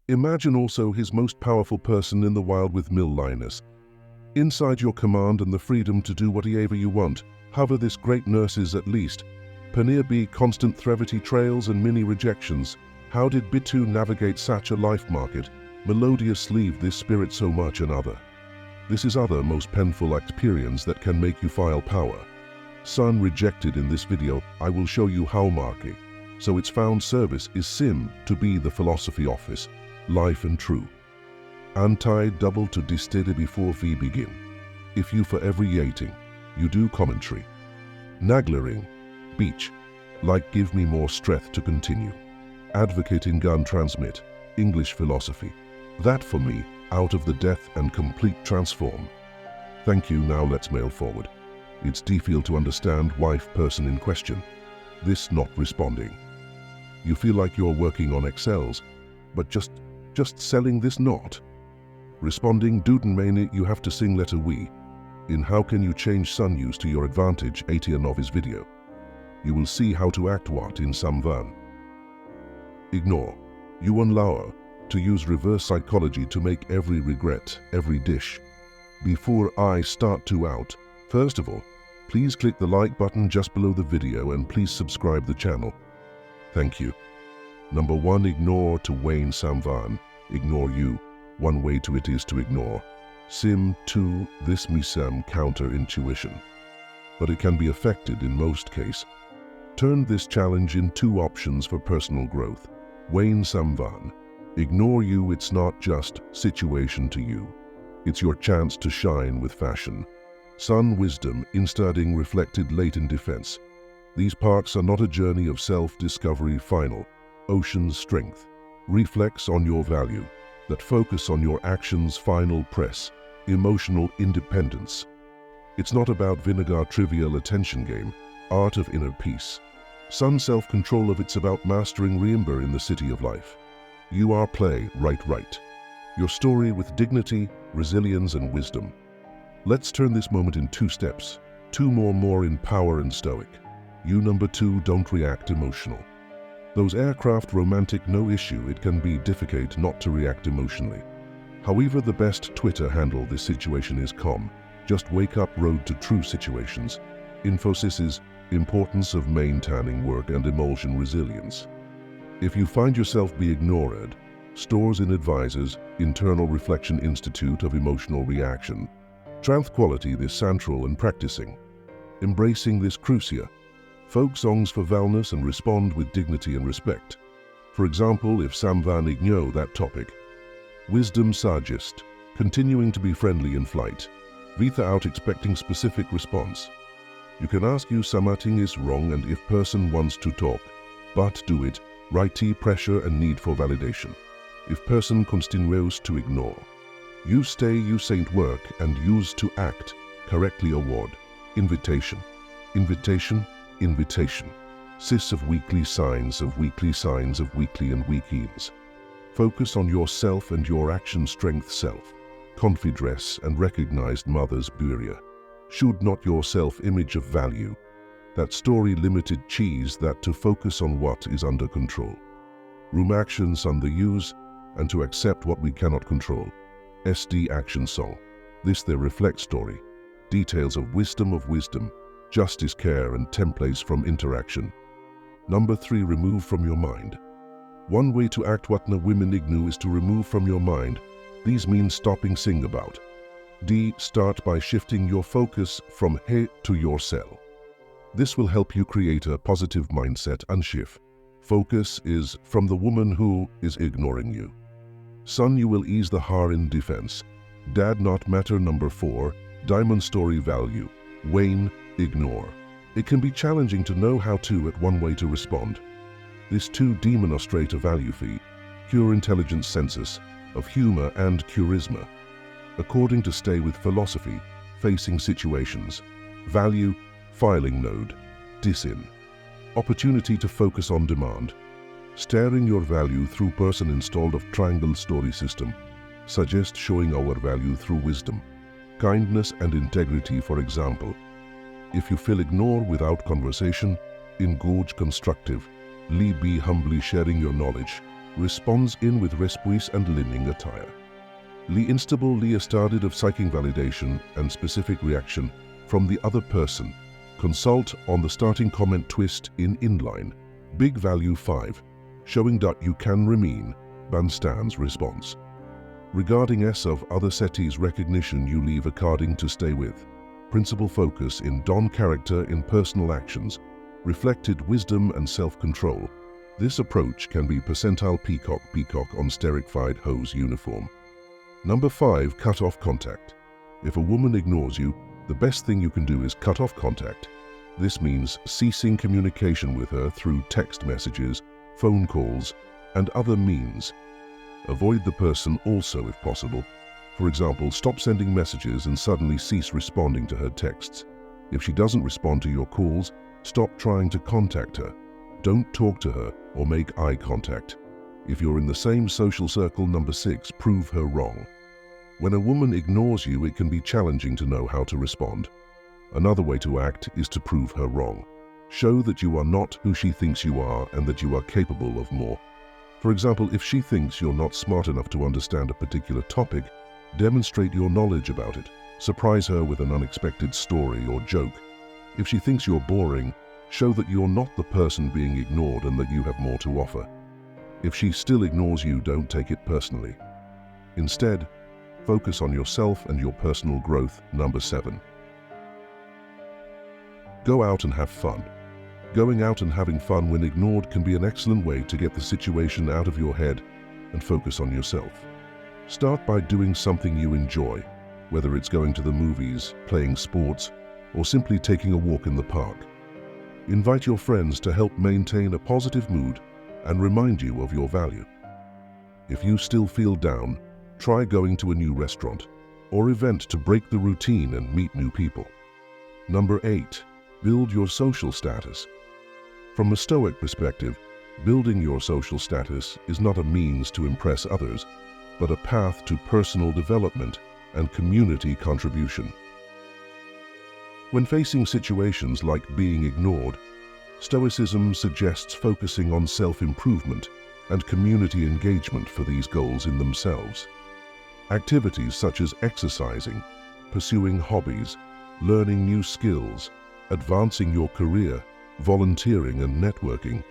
Imagine also his most powerful person in the wild with Linus. Inside your command and the freedom to do whatever you want, hover this great nurses at least. Paneer be constant brevity trails and mini rejections. How did Bitu navigate such a life market? Melodious leave this spirit so much another. This is other most painful experience that can make you file power. Son rejected in this video, I will show you how marking. So its found service is sim to be the philosophy office, life and true. Anti-double to distede before we begin. If you for every yating, you do commentary. Naglering, beach, like give me more strength to continue. Advocating gun transmit, English philosophy. That for me, out of the death and complete transform. Thank you, now let's mail forward. It's difficult to understand wife person in question. This not responding. You feel like you're working on Excels, but just selling this not. Responding Duden main you have to sing letter we. In how can you change sun use to your advantage 80 of his video. You will see how to act what in Samvan. Ignore. You allow to use reverse psychology to make every regret, every dish. Before I start to out, first of all, please click the like button just below the video and please subscribe the channel. Thank you. Number 1, ignore to Wayne Samvan. Ignore you. One way to it is to ignore. Sim 2, this me some counter-intuition. But it can be affected in most case. Turn this challenge in 2 options for personal growth. Wayne Samvan. Ignore you, it's not just situation to you. It's your chance to shine with fashion. Sun wisdom, instating reflected latent defense. These parks are not a journey of self-discovery final. Ocean's strength. Reflex on your value. That focus on your actions final press. Emotional independence. It's not about vinegar trivial attention game. Art of inner peace. Sun self-control of it's about mastering Reimber in the city of life. You are play, right. Your story with dignity, resilience and wisdom. Let's turn this moment in 2 steps. 2 more in power and stoic. You number 2, don't react emotional. Those aircraft romantic no issue, it can be difficult not to react emotionally. However, the best Twitter handle this situation is calm. Just wake up road to true situations. Infosys importance of maintaining work and emotion resilience. If you find yourself be ignored, stores in advisors, internal reflection institute of emotional reaction. Tranquility this central and practicing. Embracing this crucia. Folk songs for wellness and respond with dignity and respect. For example, if Samvan ignore that topic. Wisdom suggest, continuing to be friendly in flight, without expecting specific response. You can ask you something is wrong and if person wants to talk, but do it, right pressure and need for validation. If person continues to ignore. You stay, you saint work and use to act, correctly award. Invitation. Sis of weekly signs of weekly and weekends. Focus on yourself and your action strength self. Confidence and recognized mother's buria. Should not your self-image of value. That story limited cheese that to focus on what is under control. Room actions on the use and to accept what we cannot control. SD action song. This their reflect story. Details of wisdom, justice care and templates from interaction. Number 3, remove from your mind. One way to act what na women ignore is to remove from your mind. These mean stopping sing about. D. Start by shifting your focus from he to yourself. This will help you create a positive mindset and shift. Focus is from the woman who is ignoring you. Son, you will ease the har in defense. Dad not matter. Number 4, diamond story value. Wayne, ignore. It can be challenging to know how to at one way to respond. This 2 demonstrate a value fee, pure intelligence census, of humor and charisma. According to stay with philosophy, facing situations, value, filing node, disin. Opportunity to focus on demand. Staring your value through person installed of triangle story system. Suggest showing our value through wisdom, kindness and integrity. For example, if you feel ignore without conversation, engage constructive, be humbly sharing your knowledge, responds in with respuis and linning attire. Li instable li estaded of seeking validation and specific reaction from the other person. Consult on the starting comment twist in inline. Big value 5, showing that you can remain, Banstan's response. Regarding S of other setis recognition you leave according to stay with. Principal focus in Don character in personal actions, reflected wisdom and self-control. This approach can be percentile peacock on sterified hose uniform. Number 5, cut off contact. If a woman ignores you, the best thing you can do is cut off contact. This means ceasing communication with her through text messages, phone calls, and other means. Avoid the person also if possible. For example, stop sending messages and suddenly cease responding to her texts. If she doesn't respond to your calls, stop trying to contact her. Don't talk to her or make eye contact. If you're in the same social circle, number 6, prove her wrong. When a woman ignores you, it can be challenging to know how to respond. Another way to act is to prove her wrong. Show that you are not who she thinks you are and that you are capable of more. For example, if she thinks you're not smart enough to understand a particular topic, demonstrate your knowledge about it. Surprise her with an unexpected story or joke. If she thinks you're boring, show that you're not the person being ignored and that you have more to offer. If she still ignores you, don't take it personally. Instead, focus on yourself and your personal growth. Number 7. Go out and have fun. Going out and having fun when ignored can be an excellent way to get the situation out of your head and focus on yourself. Start by doing something you enjoy, whether it's going to the movies, playing sports, or simply taking a walk in the park. Invite your friends to help maintain a positive mood and remind you of your value. If you still feel down, try going to a new restaurant or event to break the routine and meet new people. Number 8. Build your social status. From a Stoic perspective, building your social status is not a means to impress others, but a path to personal development and community contribution. When facing situations like being ignored, Stoicism suggests focusing on self-improvement and community engagement for these goals in themselves. Activities such as exercising, pursuing hobbies, learning new skills, advancing your career, volunteering and networking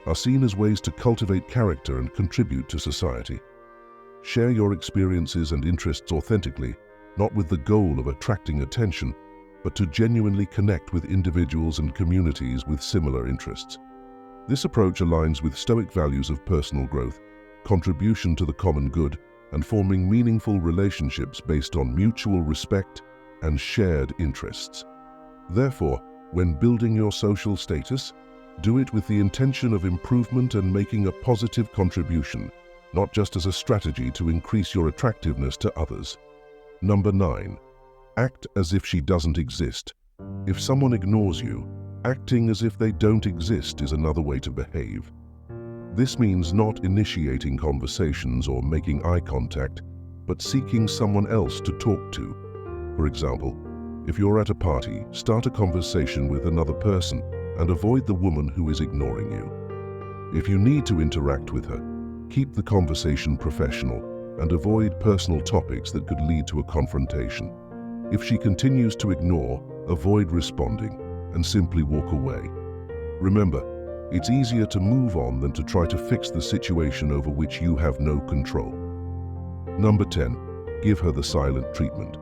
are seen as ways to cultivate character and contribute to society. Share your experiences and interests authentically, not with the goal of attracting attention, but to genuinely connect with individuals and communities with similar interests. This approach aligns with Stoic values of personal growth, contribution to the common good, and forming meaningful relationships based on mutual respect and shared interests. Therefore, when building your social status, do it with the intention of improvement and making a positive contribution, not just as a strategy to increase your attractiveness to others. Number 9. Act as if she doesn't exist. If someone ignores you, acting as if they don't exist is another way to behave. This means not initiating conversations or making eye contact, but seeking someone else to talk to. For example, if you're at a party, start a conversation with another person and avoid the woman who is ignoring you. If you need to interact with her, keep the conversation professional and avoid personal topics that could lead to a confrontation. If she continues to ignore, avoid responding and simply walk away. Remember, it's easier to move on than to try to fix the situation over which you have no control. Number 10. Give her the silent treatment.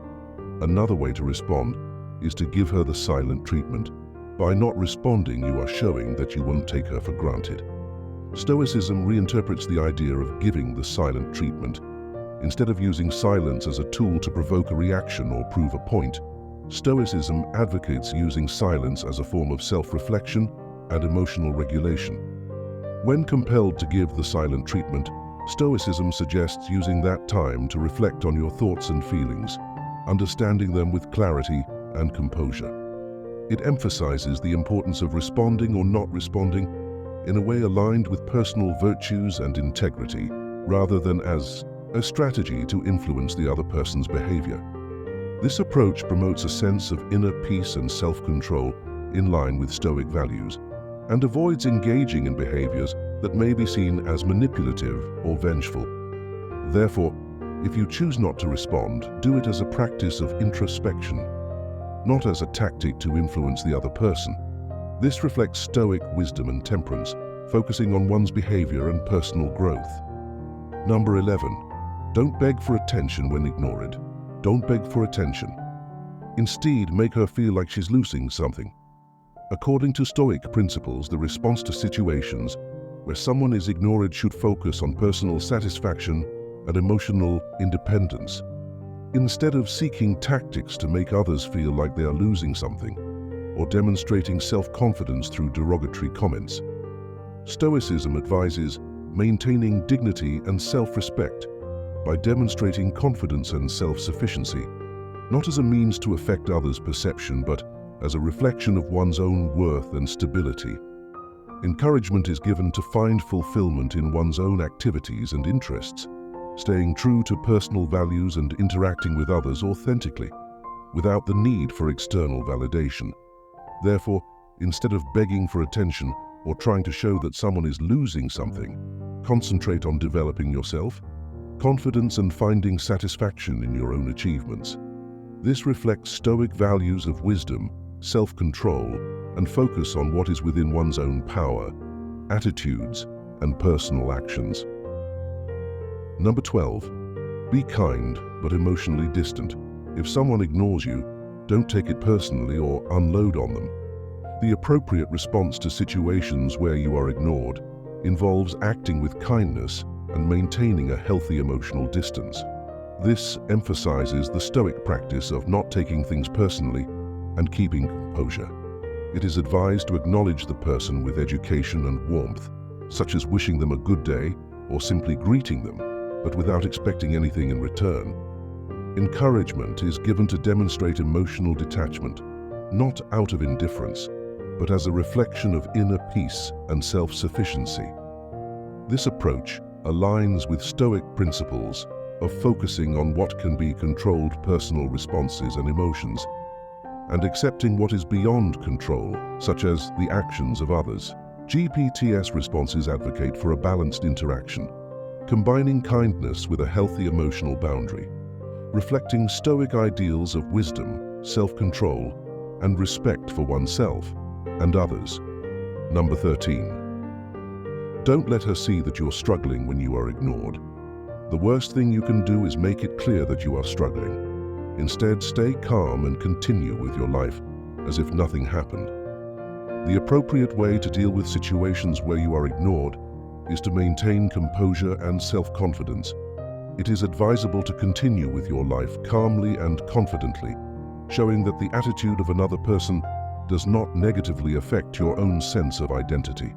Another way to respond is to give her the silent treatment. By not responding, you are showing that you won't take her for granted. Stoicism reinterprets the idea of giving the silent treatment. Instead of using silence as a tool to provoke a reaction or prove a point, Stoicism advocates using silence as a form of self-reflection and emotional regulation. When compelled to give the silent treatment, Stoicism suggests using that time to reflect on your thoughts and feelings, understanding them with clarity and composure. It emphasizes the importance of responding or not responding in a way aligned with personal virtues and integrity, rather than as a strategy to influence the other person's behavior. This approach promotes a sense of inner peace and self-control in line with Stoic values, and avoids engaging in behaviors that may be seen as manipulative or vengeful. Therefore, if you choose not to respond, do it as a practice of introspection, not as a tactic to influence the other person. This reflects Stoic wisdom and temperance, focusing on one's behavior and personal growth. Number 11. Don't beg for attention when ignored. Don't beg for attention. Instead, make her feel like she's losing something. According to Stoic principles, the response to situations where someone is ignored should focus on personal satisfaction and emotional independence, instead of seeking tactics to make others feel like they are losing something or demonstrating self-confidence through derogatory comments. Stoicism advises maintaining dignity and self-respect by demonstrating confidence and self-sufficiency, not as a means to affect others' perception, but as a reflection of one's own worth and stability. Encouragement is given to find fulfillment in one's own activities and interests, staying true to personal values and interacting with others authentically, without the need for external validation. Therefore, instead of begging for attention or trying to show that someone is losing something, concentrate on developing yourself, confidence, and finding satisfaction in your own achievements. This reflects Stoic values of wisdom, self-control, and focus on what is within one's own power, attitudes, and personal actions. Number 12. Be kind, but emotionally distant. If someone ignores you, don't take it personally or unload on them. The appropriate response to situations where you are ignored involves acting with kindness and maintaining a healthy emotional distance. This emphasizes the Stoic practice of not taking things personally and keeping composure. It is advised to acknowledge the person with education and warmth, such as wishing them a good day or simply greeting them, but without expecting anything in return. Encouragement is given to demonstrate emotional detachment, not out of indifference, but as a reflection of inner peace and self-sufficiency. This approach aligns with Stoic principles of focusing on what can be controlled personal responses and emotions, and accepting what is beyond control, such as the actions of others. EPICETETUS responses advocate for a balanced interaction, combining kindness with a healthy emotional boundary, reflecting Stoic ideals of wisdom, self-control, and respect for oneself and others. Number 13. Don't let her see that you're struggling when you are ignored. The worst thing you can do is make it clear that you are struggling. Instead, stay calm and continue with your life as if nothing happened. The appropriate way to deal with situations where you are ignored is to maintain composure and self-confidence. It is advisable to continue with your life calmly and confidently, showing that the attitude of another person does not negatively affect your own sense of identity.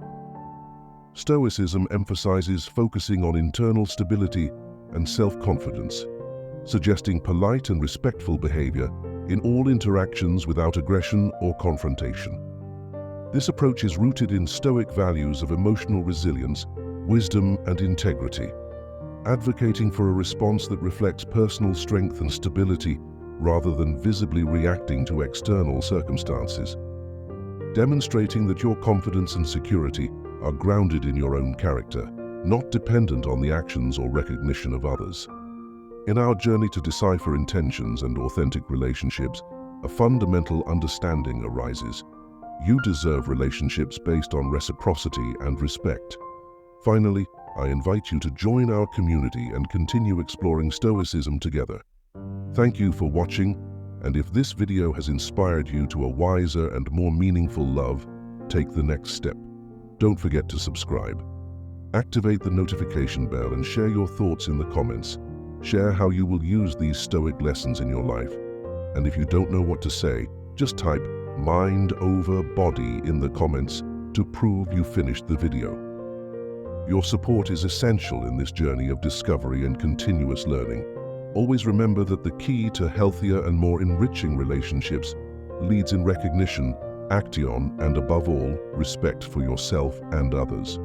Stoicism emphasizes focusing on internal stability and self-confidence, suggesting polite and respectful behavior in all interactions without aggression or confrontation. This approach is rooted in Stoic values of emotional resilience, wisdom, and integrity, advocating for a response that reflects personal strength and stability rather than visibly reacting to external circumstances, demonstrating that your confidence and security are grounded in your own character, not dependent on the actions or recognition of others. In our journey to decipher intentions and authentic relationships, a fundamental understanding arises. You deserve relationships based on reciprocity and respect. Finally, I invite you to join our community and continue exploring Stoicism together. Thank you for watching, and if this video has inspired you to a wiser and more meaningful love, take the next step. Don't forget to subscribe. Activate the notification bell and share your thoughts in the comments. Share how you will use these Stoic lessons in your life. And if you don't know what to say, just type mind over body in the comments to prove you finished the video. Your support is essential in this journey of discovery and continuous learning. Always remember that the key to healthier and more enriching relationships leads in recognition, action, and above all, respect for yourself and others.